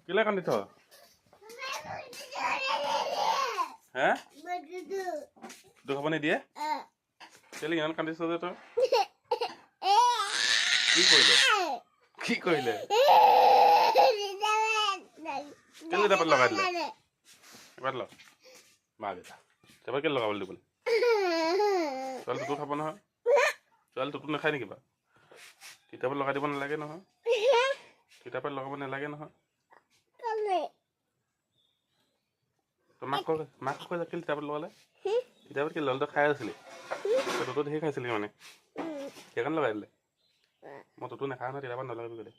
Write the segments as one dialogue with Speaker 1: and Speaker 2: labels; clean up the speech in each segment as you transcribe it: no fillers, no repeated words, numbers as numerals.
Speaker 1: কেলে কান্দিছ হে দুখ খাব নিদিয়ে কেলে ইমান কান্দিছ যে তই কি কৰিলে কেলে তাপাত লগাই দিলে এবাৰ লগ মা দেউতা তাৰপৰা কেলে লগাবলৈ দিবলৈ ছোৱালী টুটু খাব নহয় ছোৱালী টুটু নাখায় নেকি বাৰু কিতাপত লগাই দিব নালাগে নহয় কিতাপত লগাব নালাগে নহয় তই মাক কৈ যা কেলে কিতাপত লগালে কিতাপত কেলে লগালে তই খাই আছিলি টুটু ধেৰ খাইছিলি মানে সেইকাৰণে লগাই দিলে মই টুটু নাখাওঁ নহয় কিতাপত নলগাবি কেলে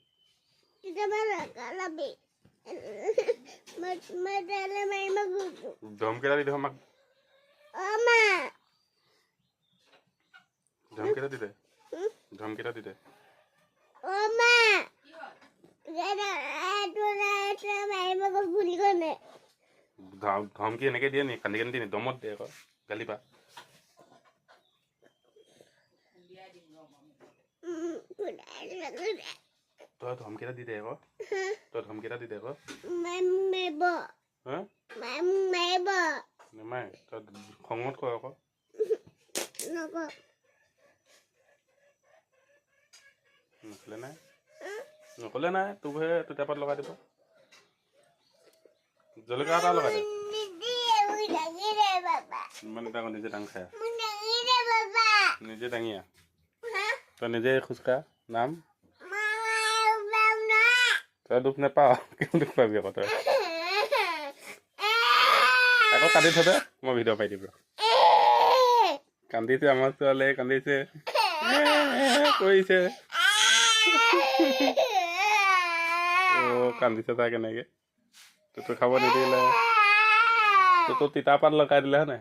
Speaker 1: ধমকেইটা দি দে মাক ধমকেইটা দি দে ধমকেইটা দি দে ধমকি এনেকে দিয়ে নি কান্দি কান্দি দিয়ে নি দমত দিয়ে আকৌ গালি পা তই ধমকেইটা দি দে আকৌ তই ধমকেইটা দি দে আকৌ নেমাই তই খঙত কয় আকৌ নকলে নাই তোকহে তোৰ লগাই দিব জলকীয়া এটা লগাই দে ইমান এটা নিজে দাং খাই নিজে দাঙিয়া তই নিজে খোজকাঢ় নাম তই দুখ নাপাওঁ কিয় দুখ পাবি আকৌ তই আকৌ কাটি থৈ দে মই ভিডিঅ' পাই দিব কান্দিছে আমাৰ ছোৱালীয়ে কান্দিছে কৰিছে কান্দিছে তাই কেনেকে তোৰ খাব নিদিলে তোৰ তিতাপাত লগাই দিলে হয় নাই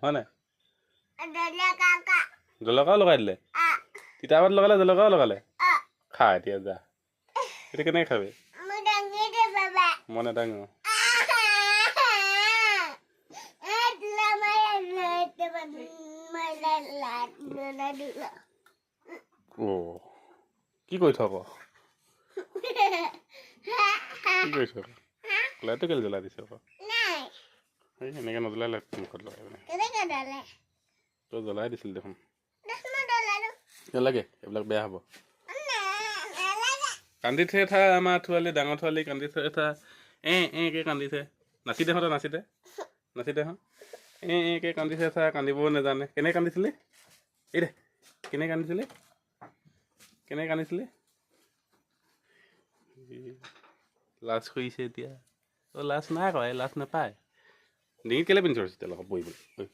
Speaker 1: হয় নাই জলকীয়াও লগাই দিলে তিতাপাত লগালে জলকীয়াও লগালে খা এতিয়া যা এতিয়া কেনেকে খাবি মই নেদাঙো কি কৰি থ কি কৰিছ লাইটটো কেলে জ্বলাই দিছ আকৌ এনেকে নজ্বলাই লাইট মুখত লগাই মানে তই জ্বলাই দিছিল দেখোন নালাগে এইবিলাক বেয়া হ'ব কান্দিছে থা আমাৰ ছোৱালী ডাঙৰ ছোৱালী কান্দিছে থা কে কান্দিছে নাচি দে তই নাচি দে কে কান্দিছে থা কান্দিবও নাজানে কেনেকে কান্দিছিলি এই দে কেনেকে কান্দিছিলি লাজ কৰিছে এতিয়া লাজ নাই কৰা লাজ নাপায় ডিঙিত কেলে পিন্ধি থৈছে তেতিয়া লগত বহিবলৈ